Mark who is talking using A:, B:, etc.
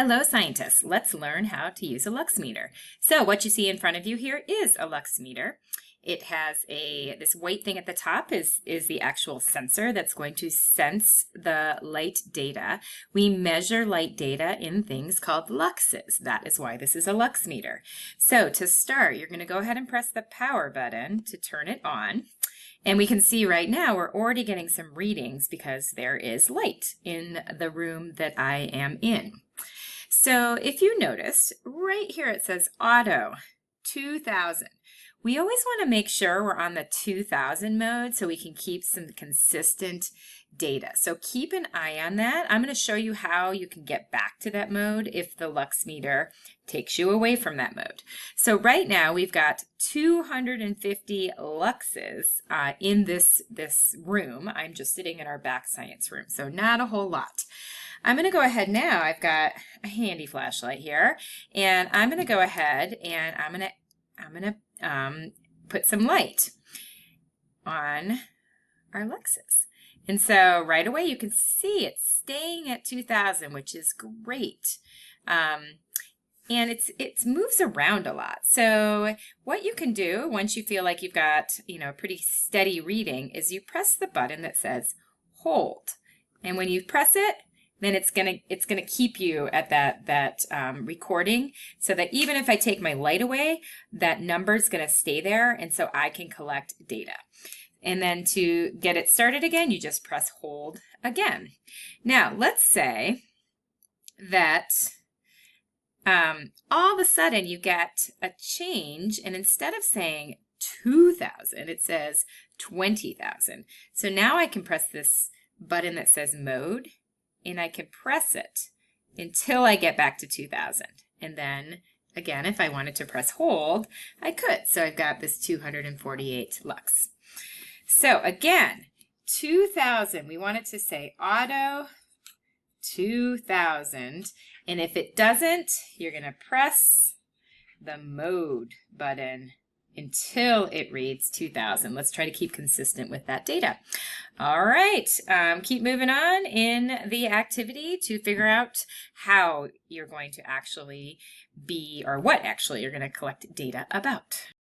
A: Hello scientists, let's learn how to use a Lux meter. So what you see in front of you here is a Lux meter. It has this white thing at the top is the actual sensor that's going to sense the light data. We measure light data in things called luxes. That is why this is a Lux meter. So to start, you're going to go ahead and press the power button to turn it on. And we can see right now we're already getting some readings because there is light in the room that I am in. So if you noticed, right here it says auto 2000. We always want to make sure we're on the 2000 mode so we can keep some consistent data. So keep an eye on that. I'm going to show you how you can get back to that mode if the Lux meter takes you away from that mode. So right now we've got 250 luxes in this room. I'm just sitting in our back science room, so not a whole lot. I'm going to go ahead now. I've got a handy flashlight here, and I'm going to go ahead and I'm going to put some light on our luxes. And so right away you can see it's staying at 2000, which is great. And it moves around a lot. So what you can do once you feel like you've got, a pretty steady reading is you press the button that says hold. And when you press it, then it's gonna keep you at that recording, so that even if I take my light away, that number's gonna stay there, and so I can collect data. And then to get it started again, you just press hold again. Now let's say that all of a sudden you get a change, and instead of saying 2000, it says 20,000. So now I can press this button that says mode, and I can press it until I get back to 2000. And then again, if I wanted to press hold, I could. So I've got this 248 lux. So again, 2000, we want it to say auto 2000. And if it doesn't, you're going to press the mode button until it reads 2000. Let's try to keep consistent with that data. All right, keep moving on in the activity to figure out how you're going to actually be, or what actually you're going to collect data about.